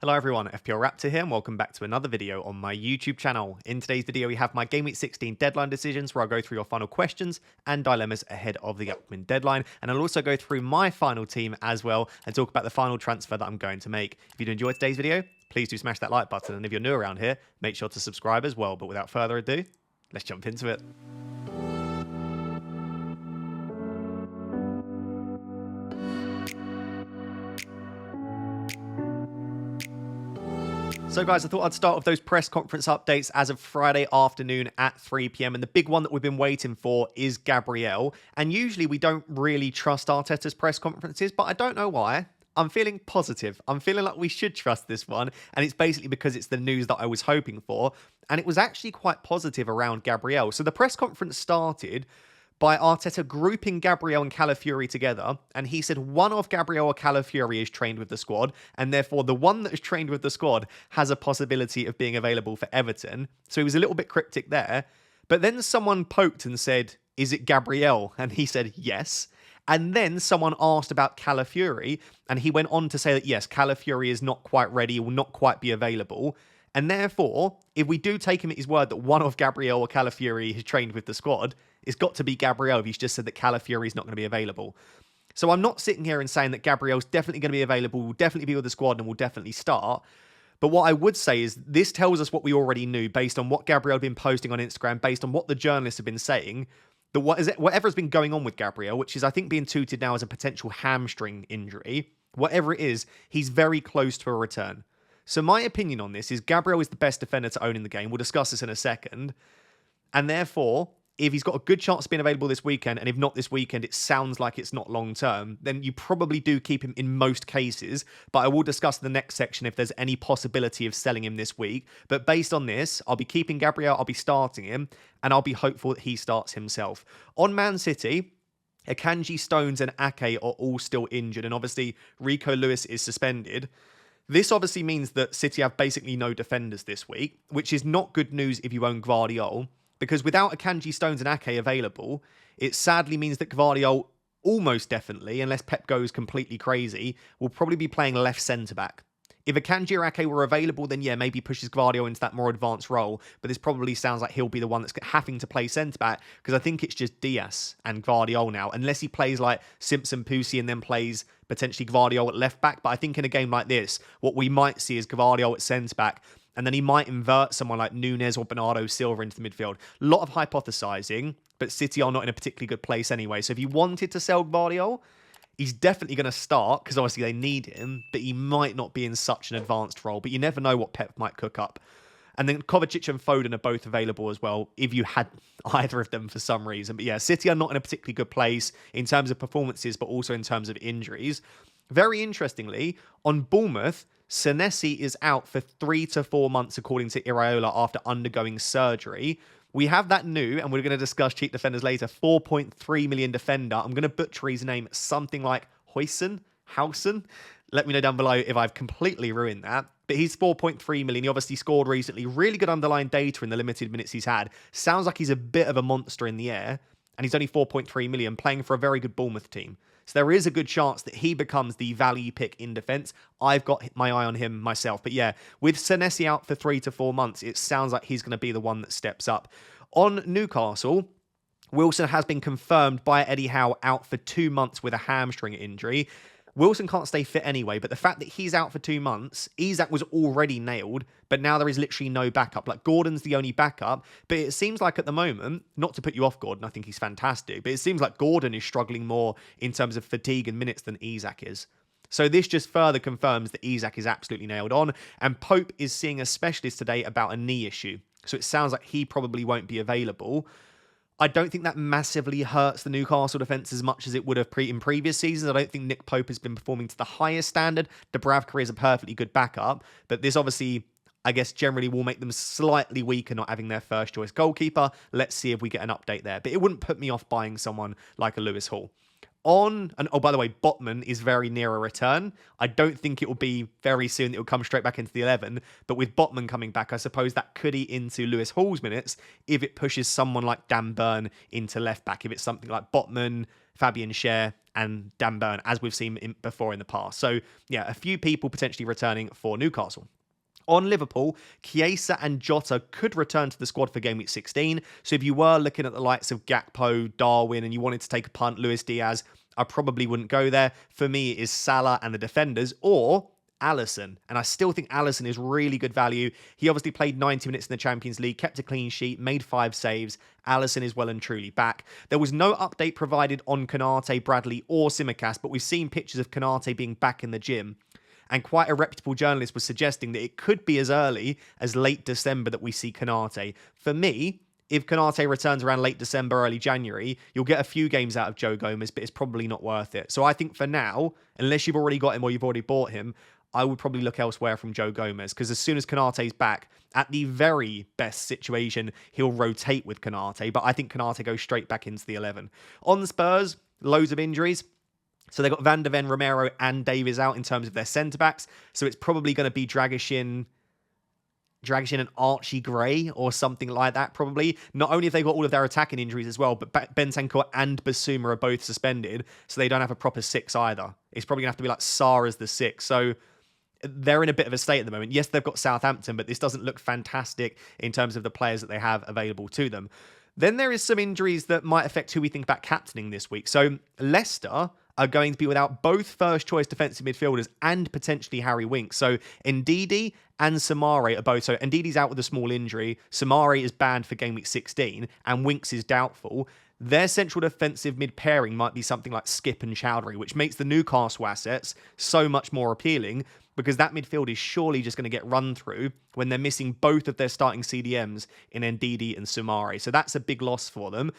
Hello everyone, FPL Raptor here and welcome back to another video on my YouTube channel. In today's video we have my Game Week 16 deadline decisions where I'll go through your final questions and dilemmas ahead of the upcoming deadline, and I'll also go through my final team as well and talk about the final transfer that I'm going to make. If you do enjoy today's video, please do smash that like button, and if you're new around here, make sure to subscribe as well. But without further ado, let's jump into it. So guys, I thought I'd start with those press conference updates as of Friday afternoon at 3 PM. And the big one that we've been waiting for is Gabriel. And usually we don't really trust Arteta's press conferences, but I don't know why. I'm feeling positive. I'm feeling like we should trust this one. And it's basically because it's the news that I was hoping for. And it was actually quite positive around Gabriel. So the press conference started by Arteta grouping Gabriel and Calafiori together, and he said one of Gabriel or Calafiori is trained with the squad, and therefore the one that is trained with the squad has a possibility of being available for Everton. So he was a little bit cryptic there, but then someone poked and said, is it Gabriel? And he said yes. And then someone asked about Calafiori, and he went on to say that yes, Calafiori is not quite ready, will not quite be available. And therefore, if we do take him at his word that one of Gabriel or Calafiori is trained with the squad, it's got to be Gabriel if he's just said that Calafiori is not going to be available. So I'm not sitting here and saying that Gabriel's definitely going to be available, will definitely be with the squad and will definitely start. But what I would say is this tells us what we already knew based on what Gabriel had been posting on Instagram, based on what the journalists have been saying, that whatever's been going on with Gabriel, which is I think being touted now as a potential hamstring injury, whatever it is, he's very close to a return. So my opinion on this is Gabriel is the best defender to own in the game. We'll discuss this in a second. And therefore, if he's got a good chance of being available this weekend, and if not this weekend, it sounds like it's not long term, then you probably do keep him in most cases. But I will discuss in the next section if there's any possibility of selling him this week. But based on this, I'll be keeping Gabriel, I'll be starting him, and I'll be hopeful that he starts himself. On Man City, Akanji, Stones, and Ake are all still injured, and obviously Rico Lewis is suspended. This obviously means that City have basically no defenders this week, which is not good news if you own Gvardiol, because without Akanji, Stones and Ake available, it sadly means that Gvardiol almost definitely, unless Pep goes completely crazy, will probably be playing left centre-back. If Akanji or Ake were available, then yeah, maybe pushes Gvardiol into that more advanced role, but this probably sounds like he'll be the one that's having to play centre-back, because I think it's just Diaz and Gvardiol now, unless he plays like Simpson, Pusi, and then plays potentially Gvardiol at left-back. But I think in a game like this, what we might see is Gvardiol at centre-back, and then he might invert someone like Nunes or Bernardo Silva into the midfield. A lot of hypothesising, but City are not in a particularly good place anyway. So if you wanted to sell Gvardiol, he's definitely going to start because obviously they need him, but he might not be in such an advanced role. But you never know what Pep might cook up. And then Kovacic and Foden are both available as well if you had either of them for some reason. But yeah, City are not in a particularly good place in terms of performances, but also in terms of injuries. Very interestingly, on Bournemouth, Senesi is out for 3 to 4 months according to Iraola after undergoing surgery. We have that new, and we're going to discuss cheap defenders later, 4.3 million defender. I'm going to butcher his name, something like Hausen. Let me know down below if I've completely ruined that. But he's 4.3 million. He obviously scored recently. Really good underlying data in the limited minutes he's had. Sounds like he's a bit of a monster in the air. And he's only 4.3 million, playing for a very good Bournemouth team. So there is a good chance that he becomes the value pick in defence. I've got my eye on him myself. But yeah, with Senesi out for 3 to 4 months, it sounds like he's going to be the one that steps up. On Newcastle, Wilson has been confirmed by Eddie Howe out for 2 months with a hamstring injury. Wilson can't stay fit anyway, but the fact that he's out for 2 months, Isak was already nailed, but now there is literally no backup. Like, Gordon's the only backup, but it seems like at the moment, not to put you off Gordon, I think he's fantastic, but it seems like Gordon is struggling more in terms of fatigue and minutes than Isak is. So this just further confirms that Isak is absolutely nailed on, and Pope is seeing a specialist today about a knee issue. So it sounds like he probably won't be available. I don't think that massively hurts the Newcastle defence as much as it would have in previous seasons. I don't think Nick Pope has been performing to the highest standard. Dubravka is a perfectly good backup, but this obviously, I guess, generally will make them slightly weaker not having their first choice goalkeeper. Let's see if we get an update there. But it wouldn't put me off buying someone like a Lewis Hall. And oh, by the way, Botman is very near a return. I don't think it will be very soon that it will come straight back into the 11. But with Botman coming back, I suppose that could eat into Lewis Hall's minutes if it pushes someone like Dan Burn into left back. If it's something like Botman, Fabian Schär, and Dan Burn, as we've seen before in the past. So yeah, a few people potentially returning for Newcastle. On Liverpool, Chiesa and Jota could return to the squad for Game Week 16. So if you were looking at the likes of Gakpo, Darwin, and you wanted to take a punt, Luis Diaz, I probably wouldn't go there. For me, it is Salah and the defenders, or Alisson. And I still think Alisson is really good value. He obviously played 90 minutes in the Champions League, kept a clean sheet, made 5 saves. Alisson is well and truly back. There was no update provided on Konate, Bradley, or Tsimikas, but we've seen pictures of Konate being back in the gym. And quite a reputable journalist was suggesting that it could be as early as late December that we see Konate. For me, if Konate returns around late December, early January, you'll get a few games out of Joe Gomez, but it's probably not worth it. So I think for now, unless you've already got him or you've already bought him, I would probably look elsewhere from Joe Gomez, because as soon as Konate's back, at the very best situation, he'll rotate with Konate, but I think Konate goes straight back into the 11. On Spurs, loads of injuries. So they've got Van de Ven, Romero, and Davies out in terms of their centre-backs. So it's probably going to be Dragishin and Archie Gray or something like that, probably. Not only have they got all of their attacking injuries as well, but Bentancur and Basuma are both suspended, so they don't have a proper 6 either. It's probably going to have to be like Sarr as the 6. So they're in a bit of a state at the moment. Yes, they've got Southampton, but this doesn't look fantastic in terms of the players that they have available to them. Then there is some injuries that might affect who we think about captaining this week. So Leicester are going to be without both first-choice defensive midfielders and potentially Harry Winks. So Ndidi and Samare are both. So Ndidi's out with a small injury. Samare is banned for Game Week 16, and Winks is doubtful. Their central defensive mid-pairing might be something like Skip and Chowdhury, which makes the Newcastle assets so much more appealing, because that midfield is surely just going to get run through when they're missing both of their starting CDMs in Ndidi and Samare. So that's a big loss for them.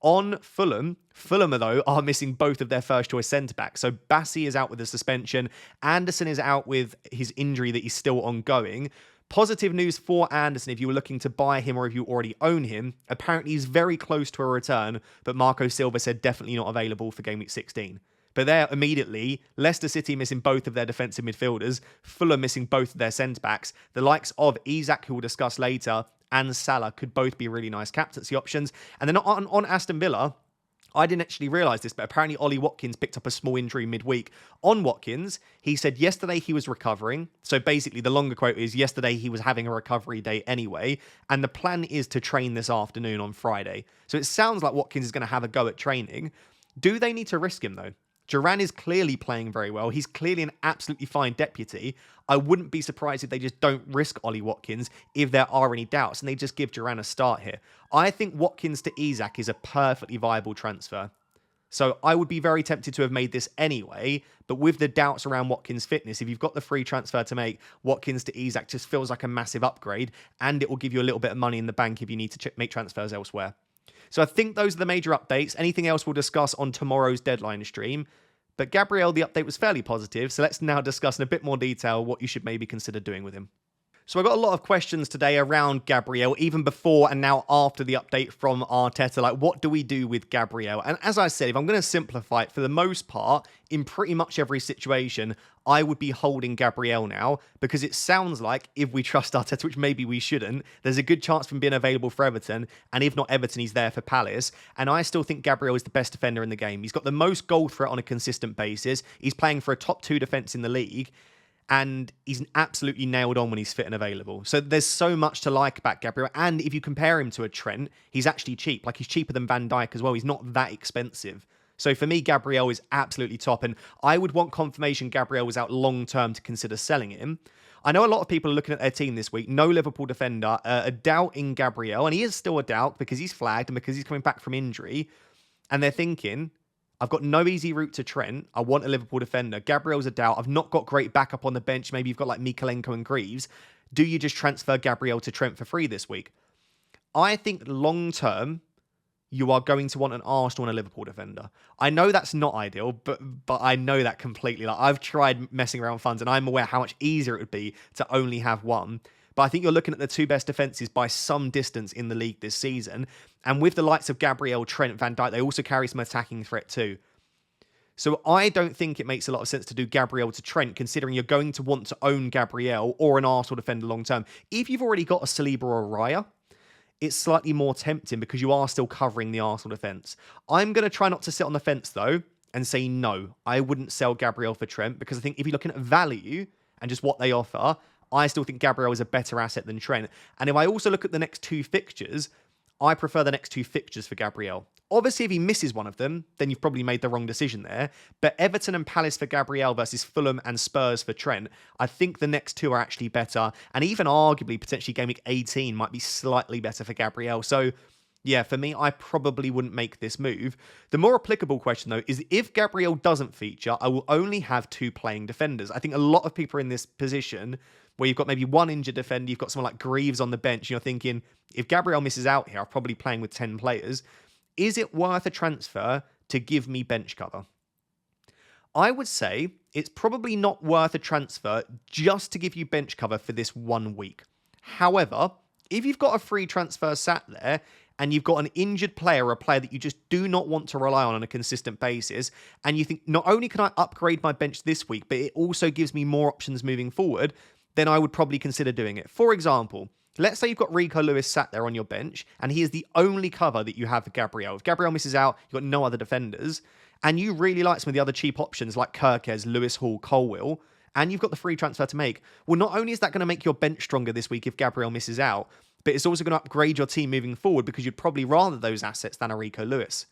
On Fulham, though, are missing both of their first-choice centre-backs. So Bassi is out with a suspension. Anderson is out with his injury that is still ongoing. Positive news for Anderson, if you were looking to buy him or if you already own him, apparently he's very close to a return, but Marco Silva said definitely not available for Game Week 16. But there, immediately, Leicester City missing both of their defensive midfielders, Fulham missing both of their centre-backs. The likes of Isak, who we'll discuss later, and Salah could both be really nice captaincy options. And then on Aston Villa, I didn't actually realise this, but apparently Ollie Watkins picked up a small injury midweek. On Watkins, he said yesterday he was recovering. So basically, the longer quote is yesterday he was having a recovery day anyway. And the plan is to train this afternoon on Friday. So it sounds like Watkins is going to have a go at training. Do they need to risk him, though? Duran is clearly playing very well. He's clearly an absolutely fine deputy. I wouldn't be surprised if they just don't risk Ollie Watkins if there are any doubts, and they just give Duran a start here. I think Watkins to Isak is a perfectly viable transfer. So I would be very tempted to have made this anyway, but with the doubts around Watkins' fitness, if you've got the free transfer to make, Watkins to Isak just feels like a massive upgrade, and it will give you a little bit of money in the bank if you need to make transfers elsewhere. So I think those are the major updates. Anything else we'll discuss on tomorrow's deadline stream. But Gabriel, the update was fairly positive, so let's now discuss in a bit more detail what you should maybe consider doing with him. So I got a lot of questions today around Gabriel, even before and now after the update from Arteta. Like, what do we do with Gabriel? And as I said, if I'm going to simplify it, for the most part, in pretty much every situation, I would be holding Gabriel now, because it sounds like, if we trust Arteta, which maybe we shouldn't, there's a good chance of him being available for Everton, and if not Everton, he's there for Palace. And I still think Gabriel is the best defender in the game. He's got the most goal threat on a consistent basis. He's playing for a top 2 defence in the league. And he's absolutely nailed on when he's fit and available. So there's so much to like about Gabriel. And if you compare him to a Trent, he's actually cheap. Like, he's cheaper than Van Dijk as well. He's not that expensive. So for me, Gabriel is absolutely top. And I would want confirmation Gabriel was out long-term to consider selling him. I know a lot of people are looking at their team this week. No Liverpool defender, a doubt in Gabriel. And he is still a doubt because he's flagged and because he's coming back from injury. And they're thinking, I've got no easy route to Trent. I want a Liverpool defender. Gabriel's a doubt. I've not got great backup on the bench. Maybe you've got like Mikalenko and Greaves. Do you just transfer Gabriel to Trent for free this week? I think long-term, you are going to want an Arsenal and a Liverpool defender. I know that's not ideal, but I know that completely. Like, I've tried messing around funds, and I'm aware how much easier it would be to only have one. But I think you're looking at the 2 best defences by some distance in the league this season. And with the likes of Gabriel, Trent, Van Dijk, they also carry some attacking threat too. So I don't think it makes a lot of sense to do Gabriel to Trent, considering you're going to want to own Gabriel or an Arsenal defender long term. If you've already got a Saliba or a Raya, it's slightly more tempting because you are still covering the Arsenal defence. I'm going to try not to sit on the fence, though, and say no, I wouldn't sell Gabriel for Trent, because I think if you're looking at value and just what they offer, I still think Gabriel is a better asset than Trent. And if I also look at the next 2 fixtures, I prefer the next 2 fixtures for Gabriel. Obviously, if he misses one of them, then you've probably made the wrong decision there. But Everton and Palace for Gabriel versus Fulham and Spurs for Trent, I think the next 2 are actually better. And even arguably, potentially Game Week 18 might be slightly better for Gabriel. So, yeah, for me, I probably wouldn't make this move. The more applicable question, though, is if Gabriel doesn't feature, I will only have 2 playing defenders. I think a lot of people are in this position where you've got maybe 1 injured defender, you've got someone like Greaves on the bench, and you're thinking, if Gabriel misses out here, I'm probably playing with 10 players. Is it worth a transfer to give me bench cover? I would say it's probably not worth a transfer just to give you bench cover for this 1 week. However, if you've got a free transfer sat there and you've got an injured player or a player that you just do not want to rely on a consistent basis, and you think, not only can I upgrade my bench this week, but it also gives me more options moving forward, then I would probably consider doing it. For example, let's say you've got Rico Lewis sat there on your bench, and he is the only cover that you have for Gabriel. If Gabriel misses out, you've got no other defenders, and you really like some of the other cheap options like Kirkes, Lewis Hall, Colwill, and you've got the free transfer to make. Well, not only is that going to make your bench stronger this week if Gabriel misses out, but it's also going to upgrade your team moving forward because you'd probably rather those assets than a Rico Lewis.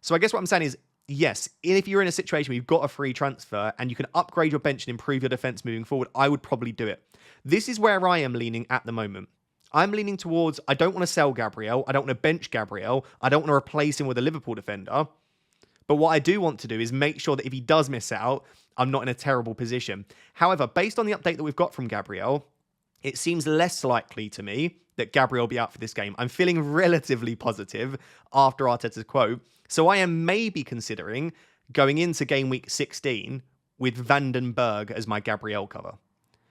So I guess what I'm saying is, yes, if you're in a situation where you've got a free transfer and you can upgrade your bench and improve your defense moving forward, I would probably do it. This is where I am leaning at the moment. I'm leaning towards, I don't want to sell Gabriel. I don't want to bench Gabriel. I don't want to replace him with a Liverpool defender. But what I do want to do is make sure that if he does miss out, I'm not in a terrible position. However, based on the update that we've got from Gabriel, it seems less likely to me that Gabriel will be out for this game. I'm feeling relatively positive after Arteta's quote. So I am maybe considering going into game week 16 with Vandenberg as my Gabriel cover.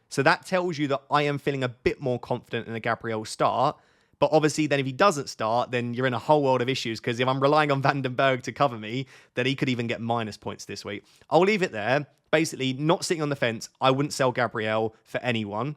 So that tells you that I am feeling a bit more confident in a Gabriel start. But obviously, then if he doesn't start, then you're in a whole world of issues. Because if I'm relying on Vandenberg to cover me, then he could even get minus points this week. I'll leave it there. Basically, not sitting on the fence. I wouldn't sell Gabriel for anyone.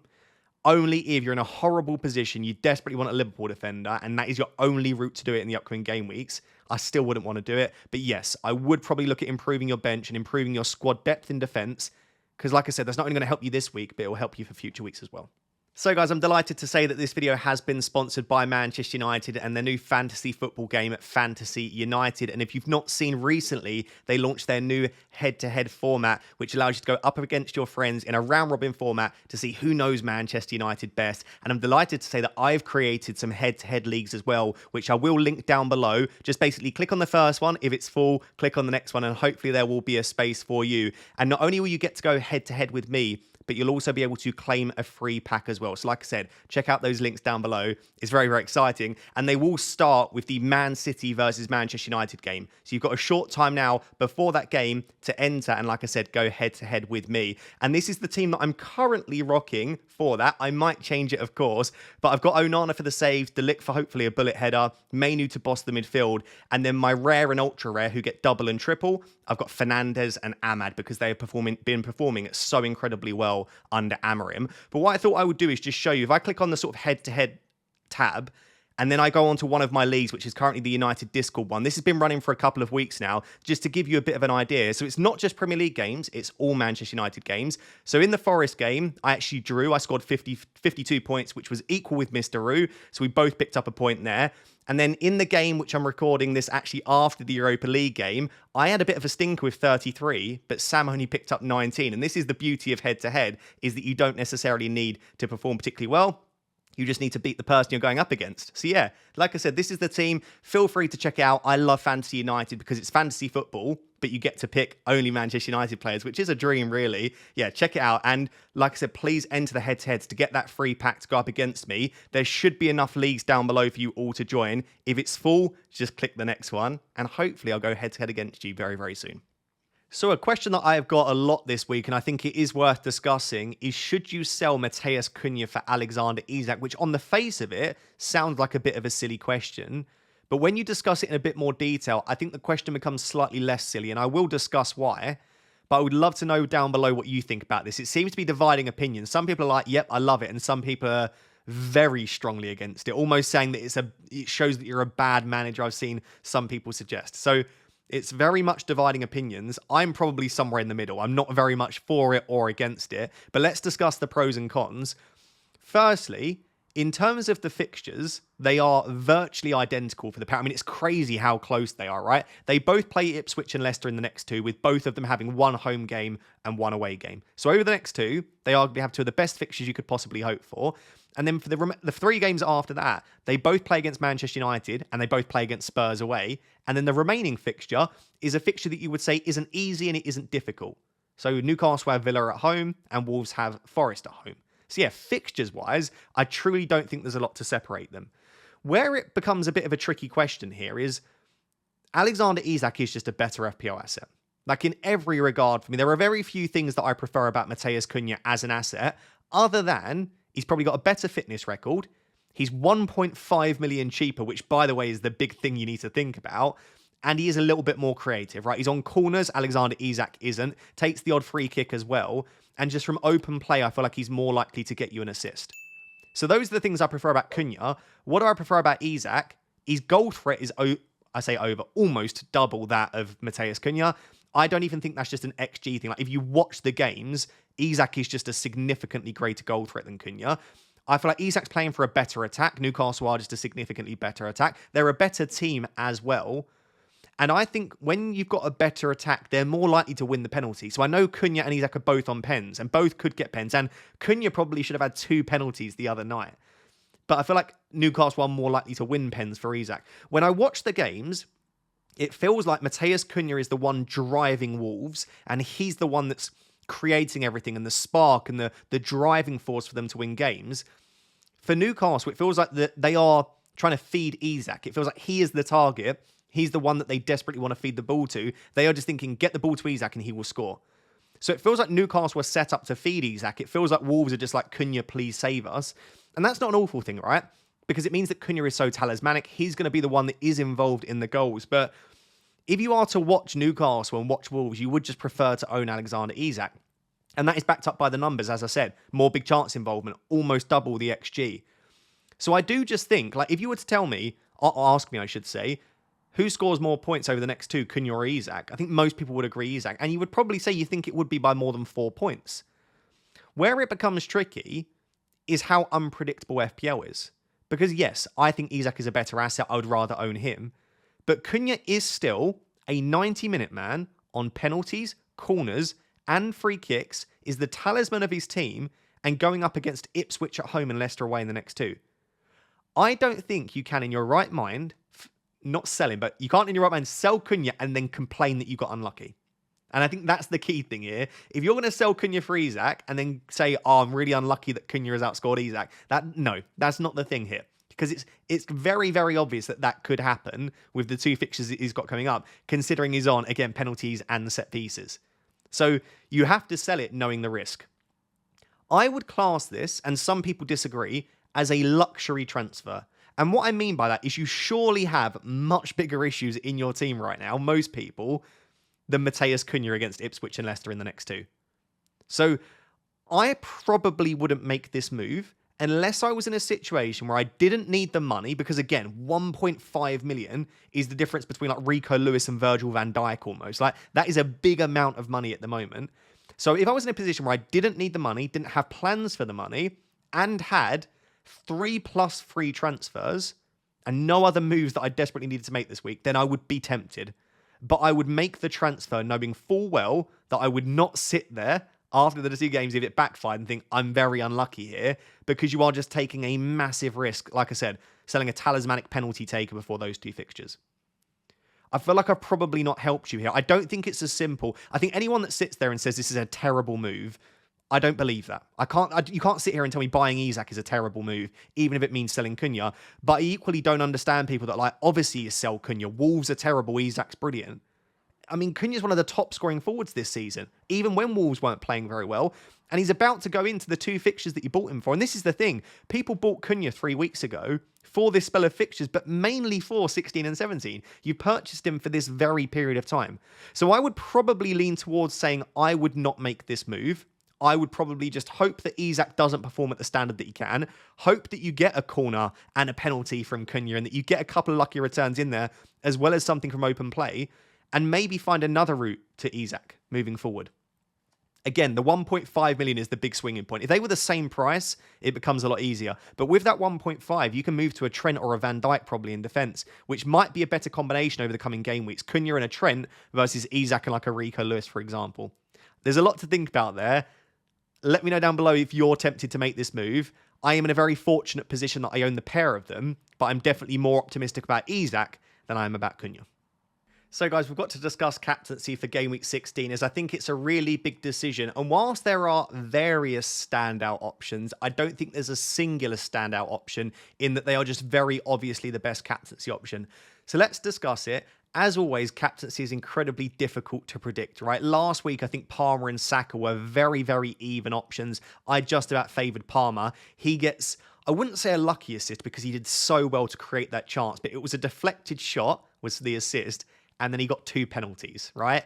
Only if you're in a horrible position, you desperately want a Liverpool defender, and that is your only route to do it in the upcoming game weeks. I still wouldn't want to do it. But yes, I would probably look at improving your bench and improving your squad depth in defence. Because like I said, that's not only going to help you this week, but it will help you for future weeks as well. So guys, I'm delighted to say that this video has been sponsored by Manchester United and their new fantasy football game at Fantasy United. And if you've not seen recently, they launched their new head-to-head format, which allows you to go up against your friends in a round-robin format to see who knows Manchester United best. And I'm delighted to say that I've created some head-to-head leagues as well, which I will link down below. Just basically click on the first one. If it's full, click on the next one, and hopefully there will be a space for you. And not only will you get to go head-to-head with me, but you'll also be able to claim a free pack as well. So like I said, check out those links down below. It's very, very exciting. And they will start with the Man City versus Manchester United game. So you've got a short time now before that game to enter. And like I said, go head to head with me. And this is the team that I'm currently rocking for that. I might change it, of course. But I've got Onana for the saves, De Ligt for hopefully a bullet header, Mainu to boss the midfield. And then my rare and ultra rare who get double and triple, I've got Fernandes and Ahmad because they have been performing so incredibly well under Amorim. But what I thought I would do is just show you, if I click on the sort of head-to-head tab, and then I go on to one of my leagues, which is currently the United Discord one. This has been running for a couple of weeks now, just to give you a bit of an idea. So it's not just Premier League games, it's all Manchester United games. So in the Forest game, I actually drew. I scored 52 points, which was equal with Mr. Roo. So we both picked up a point there. And then in the game, which I'm recording this actually after the Europa League game, I had a bit of a stinker with 33, but Sam only picked up 19. And this is the beauty of head-to-head, is that you don't necessarily need to perform particularly well. You just need to beat the person you're going up against. So yeah, like I said, this is the team. Feel free to check it out. I love Fantasy United because it's fantasy football, but you get to pick only Manchester United players, which is a dream, really. Yeah, check it out. And like I said, please enter the head-to-heads to get that free pack to go up against me. There should be enough leagues down below for you all to join. If it's full, just click the next one. And hopefully I'll go head-to-head against you very, very soon. So a question that I've got a lot this week, and I think it is worth discussing, is should you sell Matheus Cunha for Alexander Isak, which on the face of it sounds like a bit of a silly question. But when you discuss it in a bit more detail, I think the question becomes slightly less silly, and I will discuss why. But I would love to know down below what you think about this. It seems to be dividing opinions. Some people are like, yep, I love it. And some people are very strongly against it, almost saying that it shows that you're a bad manager. I've seen some people suggest. So it's very much dividing opinions. I'm probably somewhere in the middle. I'm not very much for it or against it. But let's discuss the pros and cons. Firstly, in terms of the fixtures, they are virtually identical for the pair. I mean, it's crazy how close they are, right? They both play Ipswich and Leicester in the next two, with both of them having one home game and one away game. So over the next two, they arguably have two of the best fixtures you could possibly hope for. And then for the three games after that, they both play against Manchester United and they both play against Spurs away. And then the remaining fixture is a fixture that you would say isn't easy and it isn't difficult. So Newcastle have Villa at home and Wolves have Forest at home. So yeah, fixtures-wise, I truly don't think there's a lot to separate them. Where it becomes a bit of a tricky question here is Alexander Isak is just a better FPL asset. Like in every regard for me, there are very few things that I prefer about Matheus Cunha as an asset, other than he's probably got a better fitness record. He's 1.5 million cheaper, which by the way is the big thing you need to think about. And he is a little bit more creative, right? He's on corners, Alexander Isak isn't. Takes the odd free kick as well. And just from open play, I feel like he's more likely to get you an assist. So those are the things I prefer about Cunha. What do I prefer about Isak? His goal threat is, almost double that of Matheus Cunha. I don't even think that's just an XG thing. Like if you watch the games, Isak is just a significantly greater goal threat than Cunha. I feel like Isak's playing for a better attack. Newcastle are just a significantly better attack. They're a better team as well. And I think when you've got a better attack, they're more likely to win the penalty. So I know Cunha and Isak are both on pens, and both could get pens. And Cunha probably should have had 2 penalties the other night. But I feel like Newcastle are more likely to win pens for Isak. When I watch the games, it feels like Matheus Cunha is the one driving Wolves, and he's the one that's creating everything, and the spark and the driving force for them to win games. For Newcastle, it feels like they are trying to feed Isak. It feels like he is the target. He's the one that they desperately want to feed the ball to. They are just thinking, get the ball to Isak and he will score. So it feels like Newcastle were set up to feed Isak. It feels like Wolves are just like, Cunha, please save us. And that's not an awful thing, right? Because it means that Cunha is so talismanic. He's going to be the one that is involved in the goals. But if you are to watch Newcastle and watch Wolves, you would just prefer to own Alexander Isak. And that is backed up by the numbers, as I said. More big chance involvement, almost double the XG. So I do just think, like, if you were to tell me, or ask me, I should say, who scores more points over the next two, Cunha or Isak? I think most people would agree Isak. And you would probably say you think it would be by more than 4 points. Where it becomes tricky is how unpredictable FPL is. Because yes, I think Isak is a better asset. I would rather own him. But Cunha is still a 90-minute man on penalties, corners, and free kicks, is the talisman of his team, and going up against Ipswich at home and Leicester away in the next two. I don't think you can, in your right mind, not sell him, but you can't in your right mind sell Cunha and then complain that you got unlucky. And I think that's the key thing here. If you're going to sell Cunha for Isak and then say, oh, I'm really unlucky that Cunha has outscored Isak, that's not the thing here. Because it's very, very obvious that could happen with the two fixtures that he's got coming up, considering he's on, again, penalties and set pieces. So you have to sell it knowing the risk. I would class this, and some people disagree, as a luxury transfer. And what I mean by that is you surely have much bigger issues in your team right now, most people, than Matheus Cunha against Ipswich and Leicester in the next two. So I probably wouldn't make this move unless I was in a situation where I didn't need the money, because again, 1.5 million is the difference between like Rico Lewis and Virgil van Dijk almost. Like that is a big amount of money at the moment. So if I was in a position where I didn't need the money, didn't have plans for the money, and had 3+ free transfers and no other moves that I desperately needed to make this week, then I would be tempted. But I would make the transfer knowing full well that I would not sit there after the two games if it backfired and think I'm very unlucky here, because you are just taking a massive risk, like I said, selling a talismanic penalty taker before those two fixtures. I feel like I've probably not helped you here. I don't think it's as simple. I think anyone that sits there and says this is a terrible move, I don't believe that. You can't sit here and tell me buying Isak is a terrible move, even if it means selling Cunha. But I equally don't understand people that like, obviously you sell Cunha. Wolves are terrible. Isak's brilliant. I mean, Cunha's one of the top scoring forwards this season, even when Wolves weren't playing very well. And he's about to go into the 2 fixtures that you bought him for. And this is the thing. People bought Cunha 3 weeks ago for this spell of fixtures, but mainly for 16 and 17. You purchased him for this very period of time. So I would probably lean towards saying I would not make this move. I would probably just hope that Isak doesn't perform at the standard that he can. Hope that you get a corner and a penalty from Cunha and that you get a couple of lucky returns in there, as well as something from open play, and maybe find another route to Isak moving forward. Again, the 1.5 million is the big swinging point. If they were the same price, it becomes a lot easier. But with that 1.5, you can move to a Trent or a Van Dijk probably in defence, which might be a better combination over the coming game weeks. Cunha and a Trent versus Isak and like a Rico Lewis, for example. There's a lot to think about there. Let me know down below if you're tempted to make this move. I am in a very fortunate position that I own the pair of them, but I'm definitely more optimistic about Isak than I am about Cunha. So guys, we've got to discuss captaincy for Game Week 16 as I think it's a really big decision. And whilst there are various standout options, I don't think there's a singular standout option in that they are just very obviously the best captaincy option. So let's discuss it. As always, captaincy is incredibly difficult to predict, right? Last week, I think Palmer and Saka were very, very even options. I just about favoured Palmer. He gets, I wouldn't say a lucky assist because he did so well to create that chance, but it was a deflected shot was the assist, and then he got 2 penalties, right?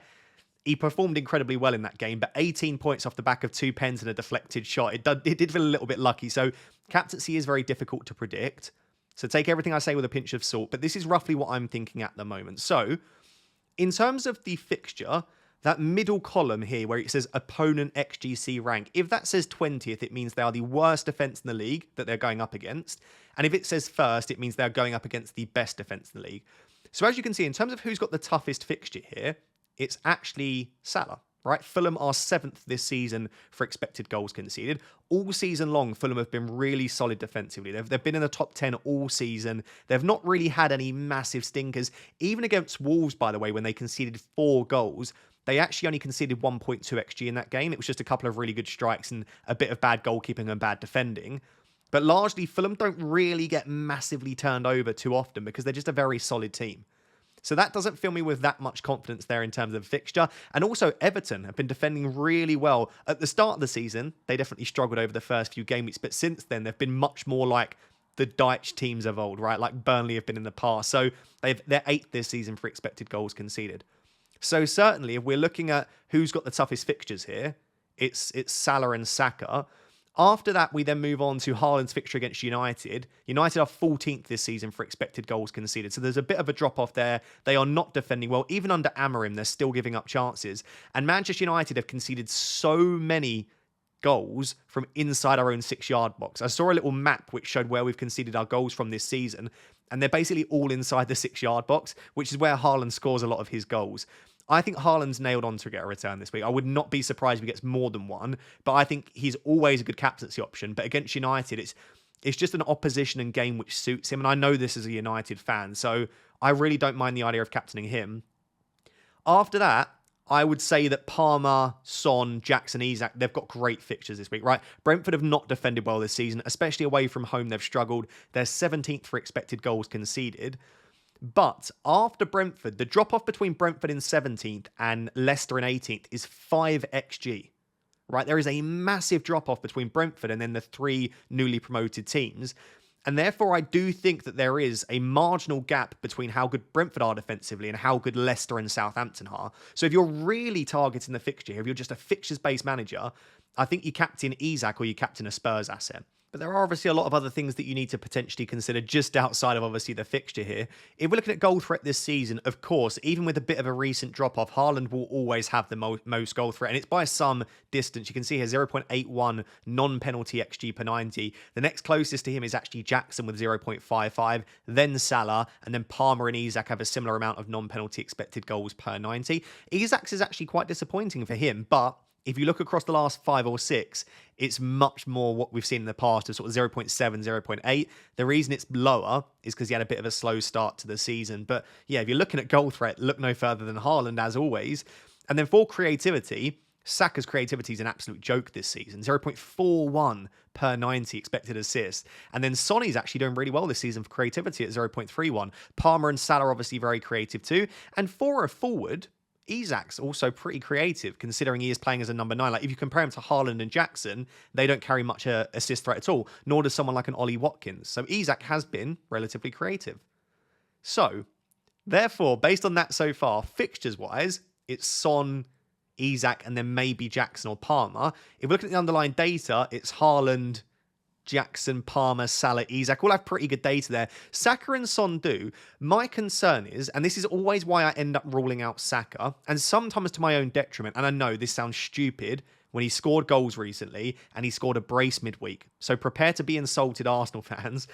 He performed incredibly well in that game, but 18 points off the back of 2 pens and a deflected shot. It did feel a little bit lucky. So captaincy is very difficult to predict. So take everything I say with a pinch of salt, but this is roughly what I'm thinking at the moment. So in terms of the fixture, that middle column here where it says opponent XGC rank, if that says 20th, it means they are the worst defence in the league that they're going up against. And if it says first, it means they're going up against the best defence in the league. So as you can see, in terms of who's got the toughest fixture here, it's actually Salah, right? Fulham are 7th this season for expected goals conceded. All season long, Fulham have been really solid defensively. They've been in the top 10 all season. They've not really had any massive stinkers. Even against Wolves, by the way, when they conceded 4 goals, they actually only conceded 1.2 XG in that game. It was just a couple of really good strikes and a bit of bad goalkeeping and bad defending. But largely, Fulham don't really get massively turned over too often because they're just a very solid team. So that doesn't fill me with that much confidence there in terms of fixture. And also, Everton have been defending really well. At the start of the season, they definitely struggled over the first few game weeks. But since then, they've been much more like the Dyche teams of old, right? Like Burnley have been in the past. So they're 8th this season for expected goals conceded. So certainly, if we're looking at who's got the toughest fixtures here, it's Salah and Saka. After that, we then move on to Haaland's fixture against United. United are 14th this season for expected goals conceded. So there's a bit of a drop-off there. They are not defending well. Even under Amorim, they're still giving up chances. And Manchester United have conceded so many goals from inside our own 6-yard box. I saw a little map which showed where we've conceded our goals from this season. And they're basically all inside the 6-yard box, which is where Haaland scores a lot of his goals. I think Haaland's nailed on to get a return this week. I would not be surprised if he gets more than one, but I think he's always a good captaincy option. But against United, it's just an opposition and game which suits him. And I know this as a United fan, so I really don't mind the idea of captaining him. After that, I would say that Palmer, Son, Jackson, Isak, they've got great fixtures this week, right? Brentford have not defended well this season, especially away from home. They've struggled. They're 17th for expected goals conceded. But after Brentford, the drop-off between Brentford in 17th and Leicester in 18th is 5 XG, right? There is a massive drop-off between Brentford and then the 3 newly promoted teams. And therefore, I do think that there is a marginal gap between how good Brentford are defensively and how good Leicester and Southampton are. So if you're really targeting the fixture, if you're just a fixtures-based manager, I think you captain Isak or you captain a Spurs asset. But there are obviously a lot of other things that you need to potentially consider just outside of obviously the fixture here. If we're looking at goal threat this season, of course, even with a bit of a recent drop-off, Haaland will always have the most goal threat. And it's by some distance. You can see here 0.81 non-penalty XG per 90. The next closest to him is actually Jackson with 0.55, then Salah, and then Palmer and Isak have a similar amount of non-penalty expected goals per 90. Isak's is actually quite disappointing for him, but if you look across the last 5 or 6, it's much more what we've seen in the past of sort of 0.7, 0.8. The reason it's lower is because he had a bit of a slow start to the season. But yeah, if you're looking at goal threat, look no further than Haaland as always. And then for creativity, Saka's creativity is an absolute joke this season. 0.41 per 90 expected assists. And then Sonny's actually doing really well this season for creativity at 0.31. Palmer and Salah are obviously very creative too. And for a forward, Isak's also pretty creative, considering he is playing as a number 9. Like, if you compare him to Haaland and Jackson, they don't carry much assist threat at all, nor does someone like an Ollie Watkins. So Isak has been relatively creative. So, therefore, based on that so far, fixtures-wise, it's Son, Isak, and then maybe Jackson or Palmer. If we look at the underlying data, it's Haaland, Jackson, Palmer, Salah, Isak, all have pretty good data there. Saka and Son do. My concern is, and this is always why I end up ruling out Saka, and sometimes to my own detriment, and I know this sounds stupid, when he scored goals recently, and he scored a brace midweek. So prepare to be insulted, Arsenal fans.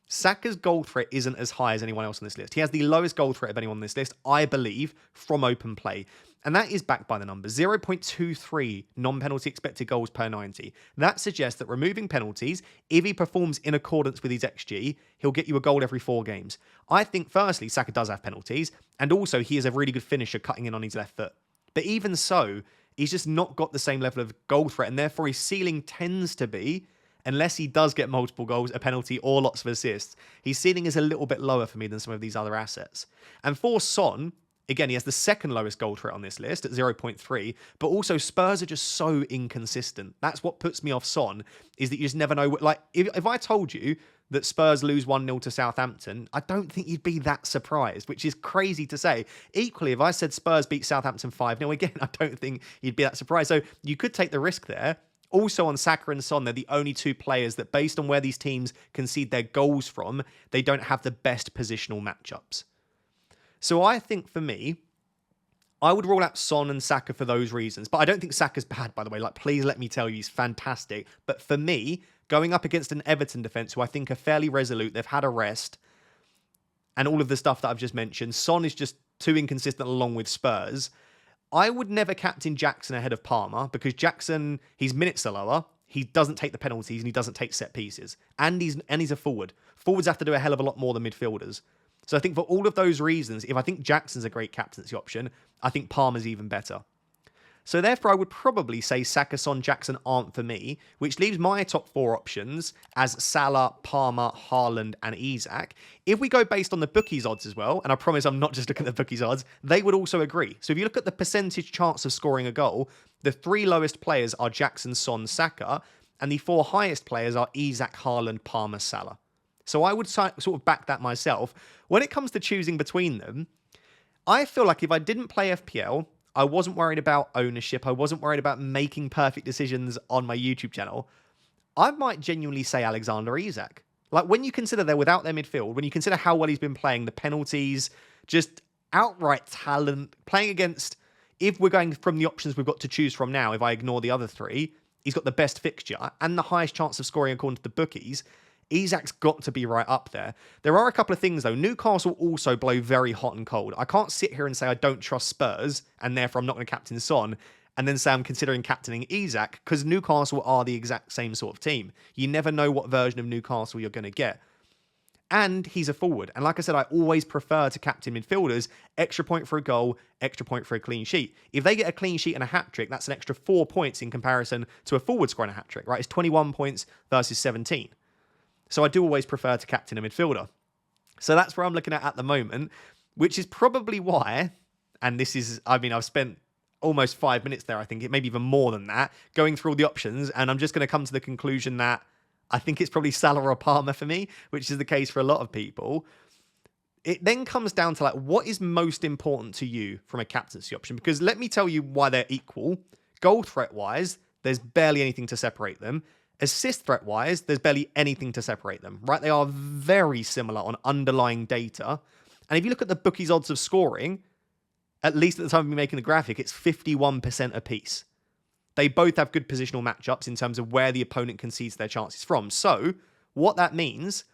Saka's goal threat isn't as high as anyone else on this list. He has the lowest goal threat of anyone on this list, I believe, from open play. And that is backed by the numbers. 0.23 non-penalty expected goals per 90. That suggests that removing penalties, if he performs in accordance with his XG, he'll get you a goal every 4 games. I think, firstly, Saka does have penalties, and also he is a really good finisher cutting in on his left foot. But even so, he's just not got the same level of goal threat, and therefore his ceiling tends to be, unless he does get multiple goals, a penalty, or lots of assists, his ceiling is a little bit lower for me than some of these other assets. And for Son, again, he has the second lowest goal threat on this list at 0.3, but also Spurs are just so inconsistent. That's what puts me off Son, is that you just never know. Like, if I told you that Spurs lose 1-0 to Southampton, I don't think you'd be that surprised, which is crazy to say. Equally, if I said Spurs beat Southampton 5-0, again, I don't think you'd be that surprised. So you could take the risk there. Also on Saka and Son, they're the only 2 players that, based on where these teams concede their goals from, they don't have the best positional matchups. So I think for me, I would rule out Son and Saka for those reasons. But I don't think Saka's bad, by the way. Like, please let me tell you, he's fantastic. But for me, going up against an Everton defence, who I think are fairly resolute, they've had a rest, and all of the stuff that I've just mentioned, Son is just too inconsistent along with Spurs. I would never captain Jackson ahead of Palmer, because Jackson, his minutes are lower, he doesn't take the penalties, and he doesn't take set pieces. And he's a forward. Forwards have to do a hell of a lot more than midfielders. So I think for all of those reasons, if I think Jackson's a great captaincy option, I think Palmer's even better. So therefore, I would probably say Saka, Son, Jackson aren't for me, which leaves my top 4 options as Salah, Palmer, Haaland, and Isak. If we go based on the bookies odds as well, and I promise I'm not just looking at the bookies odds, they would also agree. So if you look at the percentage chance of scoring a goal, the 3 lowest players are Jackson, Son, Saka, and the 4 highest players are Isak, Haaland, Palmer, Salah. So I would sort of back that myself. When it comes to choosing between them, I feel like if I didn't play FPL, I wasn't worried about ownership, I wasn't worried about making perfect decisions on my YouTube channel, I might genuinely say Alexander Isak. Like, when you consider they're without their midfield, when you consider how well he's been playing, the penalties, just outright talent, playing against, if we're going from the options we've got to choose from now, if I ignore the other 3, he's got the best fixture and the highest chance of scoring according to the bookies. Isak's got to be right up there. There are a couple of things, though. Newcastle also blow very hot and cold. I can't sit here and say I don't trust Spurs, and therefore I'm not going to captain Son, and then say I'm considering captaining Isak, because Newcastle are the exact same sort of team. You never know what version of Newcastle you're going to get. And he's a forward. And like I said, I always prefer to captain midfielders. Extra point for a goal, extra point for a clean sheet. If they get a clean sheet and a hat-trick, that's an extra 4 points in comparison to a forward scoring a hat-trick, right? It's 21 points versus 17. So I do always prefer to captain a midfielder. So that's where I'm looking at the moment, which is probably why, and this is, I mean, I've spent almost 5 minutes there, I think, it maybe even more than that, going through all the options, and I'm just going to come to the conclusion that I think it's probably Salah or Palmer for me, which is the case for a lot of people. It then comes down to, like, what is most important to you from a captaincy option? Because let me tell you why they're equal. Goal threat-wise, there's barely anything to separate them. Assist threat-wise, there's barely anything to separate them, right? They are very similar on underlying data. And if you look at the bookies' odds of scoring, at least at the time of me making the graphic, it's 51% apiece. They both have good positional matchups in terms of where the opponent concedes their chances from. So what that means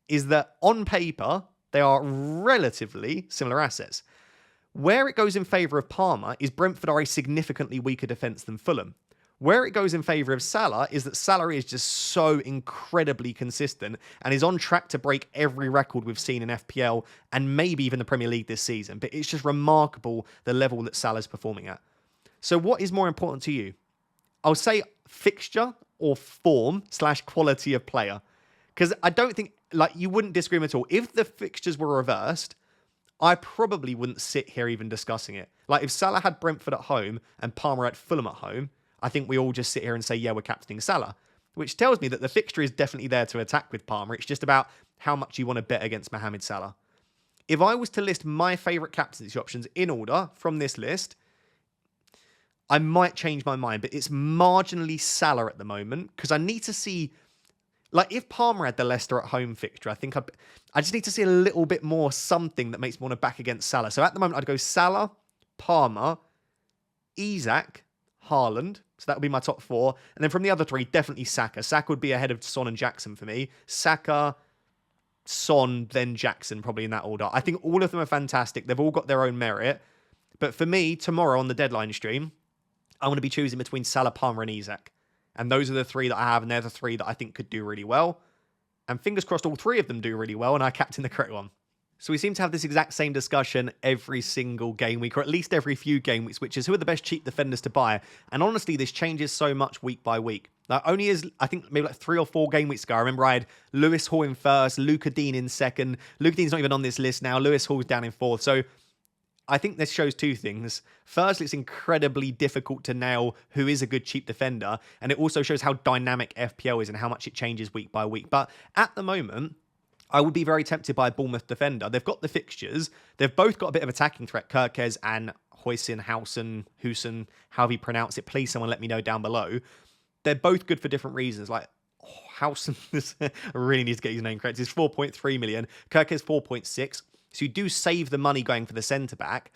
is that on paper, they are relatively similar assets. Where it goes in favour of Palmer is Brentford are a significantly weaker defence than Fulham. Where it goes in favour of Salah is that Salah is just so incredibly consistent and is on track to break every record we've seen in FPL and maybe even the Premier League this season. But it's just remarkable the level that Salah's performing at. So what is more important to you? I'll say fixture or form / quality of player. Because I don't think, like, you wouldn't disagree at all. If the fixtures were reversed, I probably wouldn't sit here even discussing it. Like, if Salah had Brentford at home and Palmer had Fulham at home, I think we all just sit here and say, yeah, we're captaining Salah, which tells me that the fixture is definitely there to attack with Palmer. It's just about how much you want to bet against Mohamed Salah. If I was to list my favourite captaincy options in order from this list, I might change my mind, but it's marginally Salah at the moment because I need to see, like, if Palmer had the Leicester at home fixture, I just need to see a little bit more something that makes me want to back against Salah. So at the moment, I'd go Salah, Palmer, Isak, Haaland. So that would be my top four. And then from the other three, definitely Saka. Saka would be ahead of Son and Jackson for me. Saka, Son, then Jackson, probably in that order. I think all of them are fantastic. They've all got their own merit. But for me, tomorrow on the deadline stream, I'm going to be choosing between Salah, Palmer, and Isak. And those are the three that I have, and they're the three that I think could do really well. And fingers crossed all three of them do really well, and I captain the correct one. So we seem to have this exact same discussion every single game week, or at least every few game weeks, which is who are the best cheap defenders to buy. And honestly, this changes so much week by week. Like, only as, I think, maybe like 3 or 4 game weeks ago, I remember I had Lewis Hall in first, Luca Dean in second. Luca Dean's not even on this list now. Lewis Hall's down in fourth. So I think this shows two things. Firstly, it's incredibly difficult to nail who is a good cheap defender. And it also shows how dynamic FPL is and how much it changes week by week. But at the moment, I would be very tempted by a Bournemouth defender. They've got the fixtures. They've both got a bit of attacking threat. Kirkes and Huijsen, however you pronounce it. Please, someone let me know down below. They're both good for different reasons. Like, Housen, I really need to get his name correct. It's 4.3 million. Kirkes 4.6. So you do save the money going for the centre-back.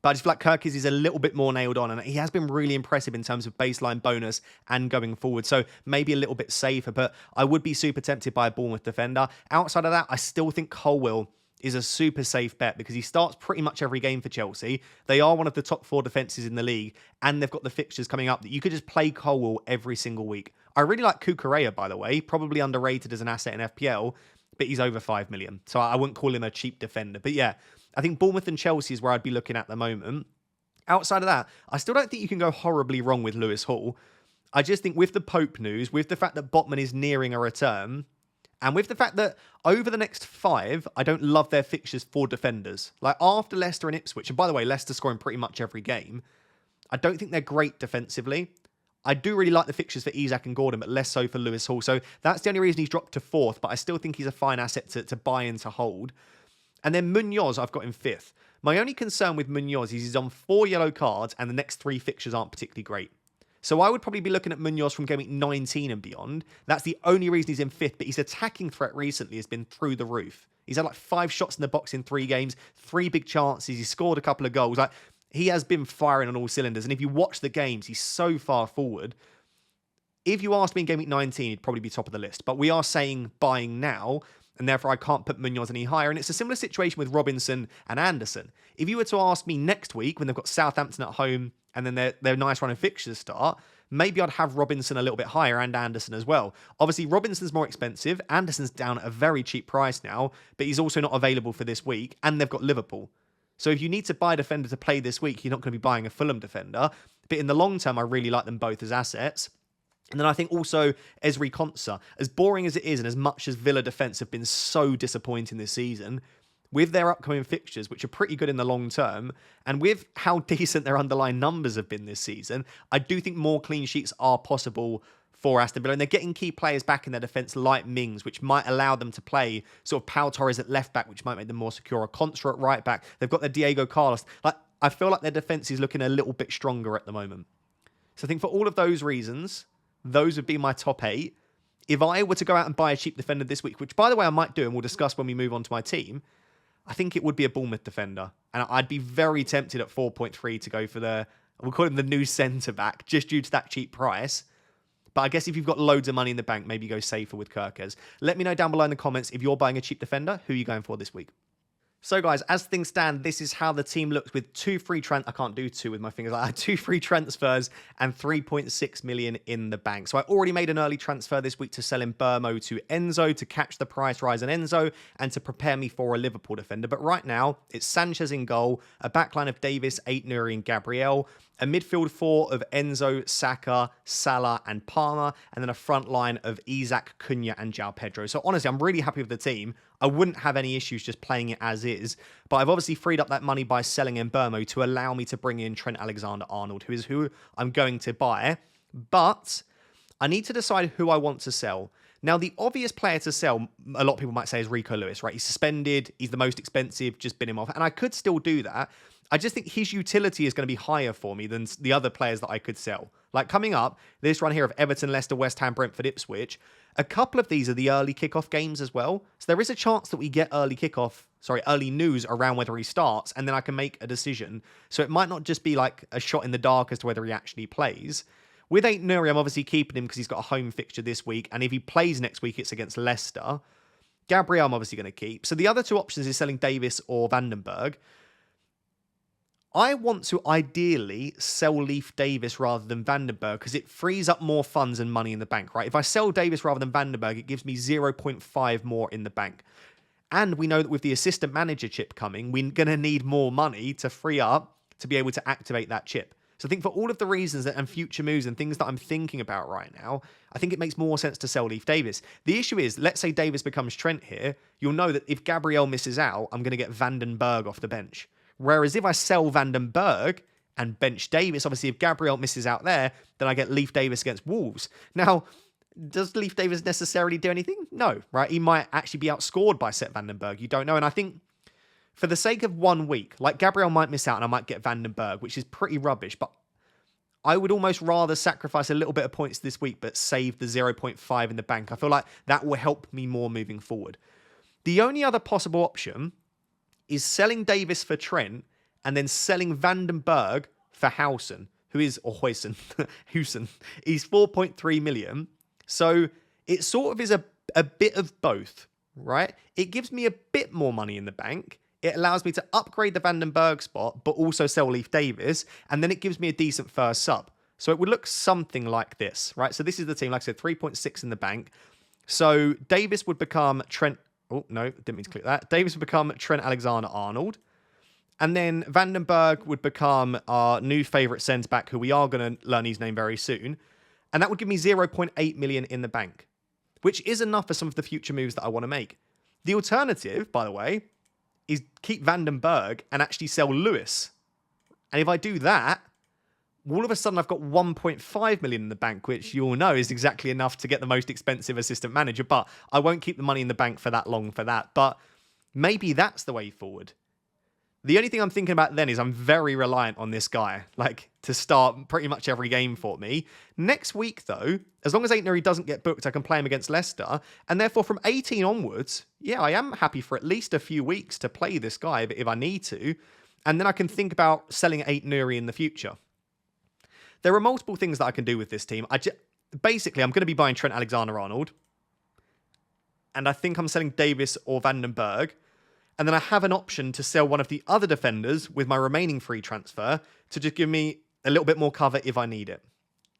But I just feel like Kirkes is a little bit more nailed on. And he has been really impressive in terms of baseline bonus and going forward. So maybe a little bit safer. But I would be super tempted by a Bournemouth defender. Outside of that, I still think Colwill is a super safe bet because he starts pretty much every game for Chelsea. They are one of the top 4 defences in the league. And they've got the fixtures coming up that you could just play Colwill every single week. I really like Cucurella, by the way. Probably underrated as an asset in FPL. But he's over 5 million. So I wouldn't call him a cheap defender. But yeah, I think Bournemouth and Chelsea is where I'd be looking at the moment. Outside of that, I still don't think you can go horribly wrong with Lewis Hall. I just think with the Pope news, with the fact that Botman is nearing a return, and with the fact that over the next 5, I don't love their fixtures for defenders. Like after Leicester and Ipswich, and by the way, Leicester scoring pretty much every game, I don't think they're great defensively. I do really like the fixtures for Isak and Gordon, but less so for Lewis Hall. So that's the only reason he's dropped to 4th, but I still think he's a fine asset to buy and to hold. And then Munoz, I've got in 5th. My only concern with Munoz is he's on 4 yellow cards and the next 3 fixtures aren't particularly great. So I would probably be looking at Munoz from GW16 19 and beyond. That's the only reason he's in 5th, but his attacking threat recently has been through the roof. He's had like 5 shots in the box in 3 games, 3 big chances. He scored a couple of goals. Like, he has been firing on all cylinders. And if you watch the games, he's so far forward. If you asked me in Game Week 19, he'd probably be top of the list. But we are saying buying now, and therefore I can't put Munoz any higher. And it's a similar situation with Robinson and Anderson. If you were to ask me next week, when they've got Southampton at home, and then their nice run of fixtures start, maybe I'd have Robinson a little bit higher and Anderson as well. Obviously, Robinson's more expensive. Anderson's down at a very cheap price now, but he's also not available for this week, and they've got Liverpool. So if you need to buy a defender to play this week, you're not going to be buying a Fulham defender. But in the long term, I really like them both as assets. And then I think also Ezri Konsa, as boring as it is and as much as Villa defence have been so disappointing this season, with their upcoming fixtures, which are pretty good in the long term, and with how decent their underlying numbers have been this season, I do think more clean sheets are possible for Aston Villa. And they're getting key players back in their defence like Mings, which might allow them to play sort of Pau Torres at left back, which might make them more secure. Or Contra at right back. They've got their Diego Carlos. Like, I feel like their defence is looking a little bit stronger at the moment. So I think for all of those reasons, those would be my top 8. If I were to go out and buy a cheap defender this week, which by the way I might do, and we'll discuss when we move on to my team, I think it would be a Bournemouth defender. And I'd be very tempted at 4.3 to go for we'll call him the new centre-back, just due to that cheap price. But I guess if you've got loads of money in the bank, maybe go safer with Kirkes. Let me know down below in the comments if you're buying a cheap defender, who are you going for this week? So guys, as things stand, this is how the team looks with 2 free I can't do 2 with my fingers. I had 2 free transfers and 3.6 million in the bank. So I already made an early transfer this week to sell in Burmo to Enzo to catch the price rise on Enzo and to prepare me for a Liverpool defender. But right now, it's Sanchez in goal, a backline of Davis, Aitnuri and Gabriel. a midfield four of Enzo, Saka, Salah, and Palmer, and then a front line of Isak, Cunha, and João Pedro. So honestly, I'm really happy with the team. I wouldn't have any issues just playing it as is, but I've obviously freed up that money by selling Mbeumo to allow me to bring in Trent Alexander-Arnold, who is who I'm going to buy. But I need to decide who I want to sell. Now, the obvious player to sell, a lot of people might say, is Rico Lewis, right? He's suspended, he's the most expensive, just bin him off. And I could still do that. I just think his utility is going to be higher for me than the other players that I could sell. Like coming up, this run here of Everton, Leicester, West Ham, Brentford, Ipswich, a couple of these are the early kickoff games as well. So there is a chance that we get early news around whether he starts, and then I can make a decision. So it might not just be like a shot in the dark as to whether he actually plays. With Aït-Nouri, I'm obviously keeping him because he's got a home fixture this week, and if he plays next week, it's against Leicester. Gabriel, I'm obviously going to keep. So the other two options is selling Davis or Vandenberg. I want to ideally sell Leif Davis rather than Vandenberg because it frees up more funds and money in the bank, right? If I sell Davis rather than Vandenberg, it gives me 0.5 more in the bank. And we know that with the assistant manager chip coming, we're going to need more money to free up to be able to activate that chip. So I think for all of the reasons and future moves and things that I'm thinking about right now, I think it makes more sense to sell Leif Davis. The issue is, let's say Davis becomes Trent here, you'll know that if Gabriel misses out, I'm going to get Vandenberg off the bench. Whereas if I sell Vandenberg and bench Davis, obviously if Gabriel misses out there, then I get Leif Davis against Wolves. Now, does Leif Davis necessarily do anything? No, right? He might actually be outscored by Sepp Vandenberg. You don't know. And I think for the sake of 1 week, like Gabriel might miss out and I might get Vandenberg, which is pretty rubbish, but I would almost rather sacrifice a little bit of points this week, but save the 0.5 in the bank. I feel like that will help me more moving forward. The only other possible option is selling Davis for Trent and then selling Vandenberg for Huysen, he's 4.3 million. So it sort of is a bit of both, right? It gives me a bit more money in the bank. It allows me to upgrade the Vandenberg spot, but also sell Leif Davis, and then it gives me a decent first sub. So it would look something like this, right? So this is the team, like I said, 3.6 in the bank. So Davis would become Trent. Oh, no, didn't mean to click that. Davis would become Trent Alexander-Arnold. And then Vandenberg would become our new favourite centre-back, who we are going to learn his name very soon. And that would give me 0.8 million in the bank, which is enough for some of the future moves that I want to make. The alternative, by the way, is keep Vandenberg and actually sell Lewis. And if I do that, all of a sudden I've got 1.5 million in the bank, which you all know is exactly enough to get the most expensive assistant manager, but I won't keep the money in the bank for that long for that. But maybe that's the way forward. The only thing I'm thinking about then is I'm very reliant on this guy, like, to start pretty much every game for me. Next week, though, as long as Aït-Nouri doesn't get booked, I can play him against Leicester. And therefore, from 18 onwards, yeah, I am happy for at least a few weeks to play this guy if I need to. And then I can think about selling Aït-Nouri in the future. There are multiple things that I can do with this team. Basically, I'm going to be buying Trent Alexander-Arnold. And I think I'm selling Davis or Vandenberg. And then I have an option to sell one of the other defenders with my remaining free transfer to just give me a little bit more cover if I need it.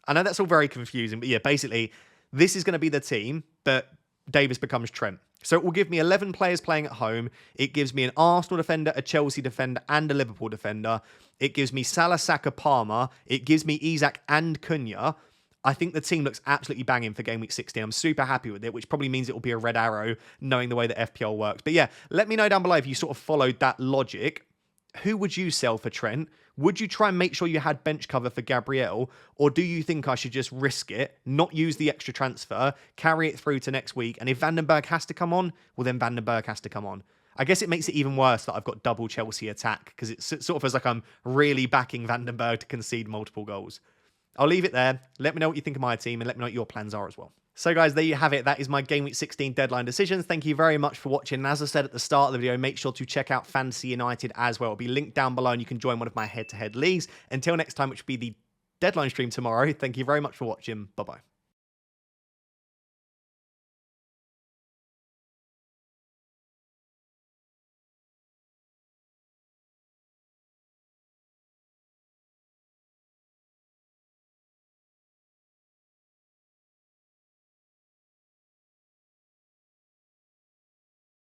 I know that's all very confusing, but yeah, basically, this is going to be the team, but Davis becomes Trent. So it will give me 11 players playing at home. It gives me an Arsenal defender, a Chelsea defender, and a Liverpool defender. It gives me Salah, Saka, Palmer. It gives me Isak and Cunha. I think the team looks absolutely banging for Game Week 16. I'm super happy with it, which probably means it will be a red arrow, knowing the way that FPL works. But yeah, let me know down below if you sort of followed that logic. Who would you sell for Trent? Would you try and make sure you had bench cover for Gabriel? Or do you think I should just risk it, not use the extra transfer, carry it through to next week? And if Vandenberg has to come on, well, then Vandenberg has to come on. I guess it makes it even worse that I've got double Chelsea attack, because it sort of feels like I'm really backing Vandenberg to concede multiple goals. I'll leave it there. Let me know what you think of my team, and let me know what your plans are as well. So guys, there you have it. That is my Game Week 16 deadline decisions. Thank you very much for watching. And as I said at the start of the video, make sure to check out Fantasy United as well. It'll be linked down below and you can join one of my head-to-head leagues. Until next time, which will be the deadline stream tomorrow. Thank you very much for watching. Bye-bye.